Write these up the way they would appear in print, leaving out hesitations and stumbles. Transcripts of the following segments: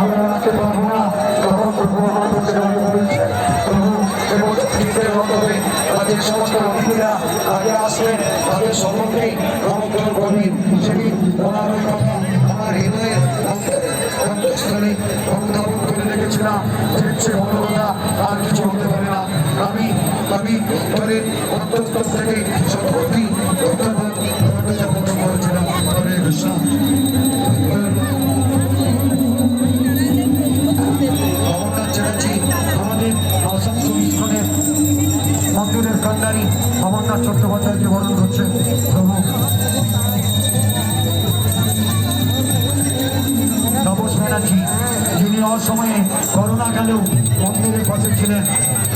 আমরা রাখতে পারবো না, তখন প্রভু আমাদেরকে বলছে প্রভু এবং নিজের মতো হয়ে তাদের সমস্ত মন্ত্রীরা আগে আসবেন, তাদের সম্মুখে আমন্ত্রণ করবেন। সেদিন ওনার ওই কথা আমার হৃদয়ের অন্তঃস্থলে অনুধাবন করে রেখেছিলাম। যে অনুরোধা আর কিছু হতে পারে না। আমি দলের অন্তঃস্থল থেকে সভাপতি ধন্যবাদ জ্ঞাপন করেছিলাম। হরে কৃষ্ণ। অমরনাথ চ্যাটার্জি আমাদের আসানসোল ইস্কনের মন্দিরের কান্ডারি অমরনাথ চট্টোপাধ্যায়কে বরণ করছে প্রভু। তাপস ব্যানার্জি যিনি অসময়ে করোনা কালেও মন্দিরের পাশে ছিলেন,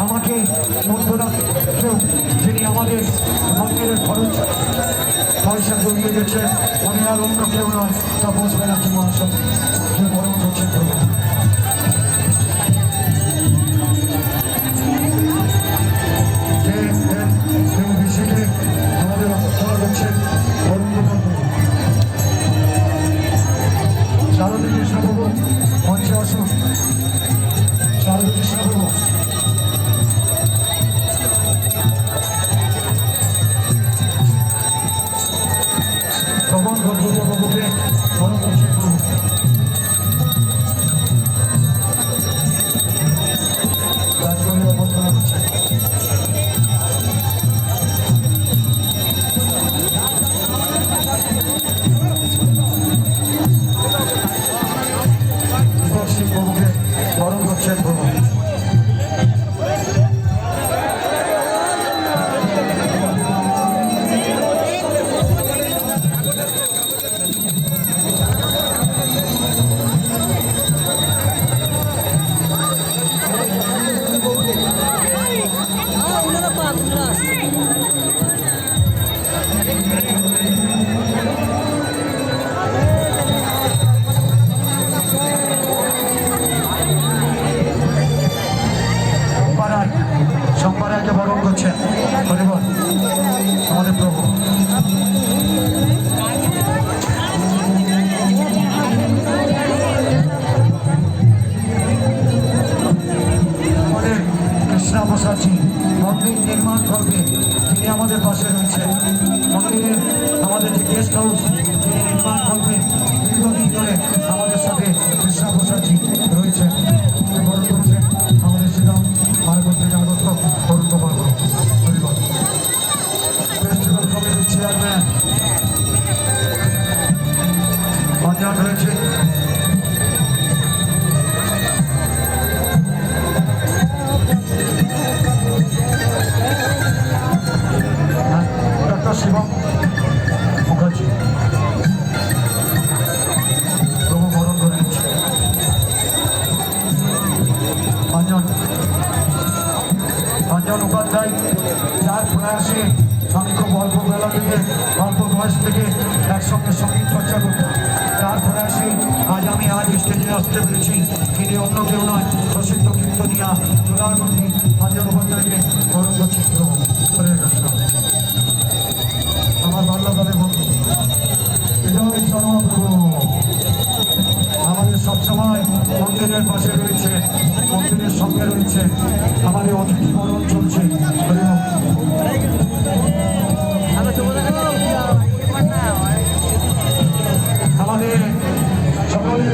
আমাকে মধ্যরাত্রেও যিনি আমাদের মন্দিরের খরচ পয়সা জমিয়ে গেছেন, উনি আর অন্য কেউ নয়, তাপস ব্যানার্জি মহাশয় কে বরণ করছেন প্রভু। আমাদের অপেক্ষা করছেন শারদী কৃষ্ণবাবু মঞ্চে আসুন। শারদী কৃষ্ণবাবু প্রবণ গর্ভবাবুকে বরণ করছেন প্রভু। রাজকীয় অবর্তনা করছেন। প্রভুকে বরণ করছেন প্রভু। সম্পারায়কে বরণ করছেন হরিবল আমাদের প্রভু। আমাদের কৃষ্ণা প্রসাদজি মন্দির নির্মাণ করবে, তিনি আমাদের পাশে রয়েছেন। মন্দিরের আমাদের যে গেস্ট হাউস তিনি নির্মাণ করবে, দীর্ঘদিন ধরে আমাদের সাথে কৃষ্ণা প্রসাদজি রয়েছেন। বরণ করছেন আমাদের শ্রীরাম মার্গের আগত অরুণ কুমার হরিবল। ফেস্টিভ্যাল কমিটির চেয়ারম্যান অঞ্জন রয়েছে। ডক্টর শিবম মুখার্জি প্রভু বরণ করে নিচ্ছে। অঞ্জন উপাধ্যায় যার প্রয়াসে আমি খুব অল্প বেলা থেকে অল্প বয়স থেকে একসঙ্গে সঙ্গীত চর্চা করতাম, তার প্রয়াসে আজ স্টেজে আসতে পেরেছি। তিনি অন্য কেউ নয়, প্রসিদ্ধ কীর্তনিয়া চোলাগন্ধি অঞ্জন উপাধ্যায়কে বরণ করছেন প্রভু। হরে কৃষ্ণ। আমার বাল্যকালের বন্ধু প্রভু আমাদের সবসময় মন্দিরের পাশে রয়েছে, মন্দিরের সঙ্গে রয়েছে। আমাদের অতিথি বরণ চলছে। আমাদের সকলের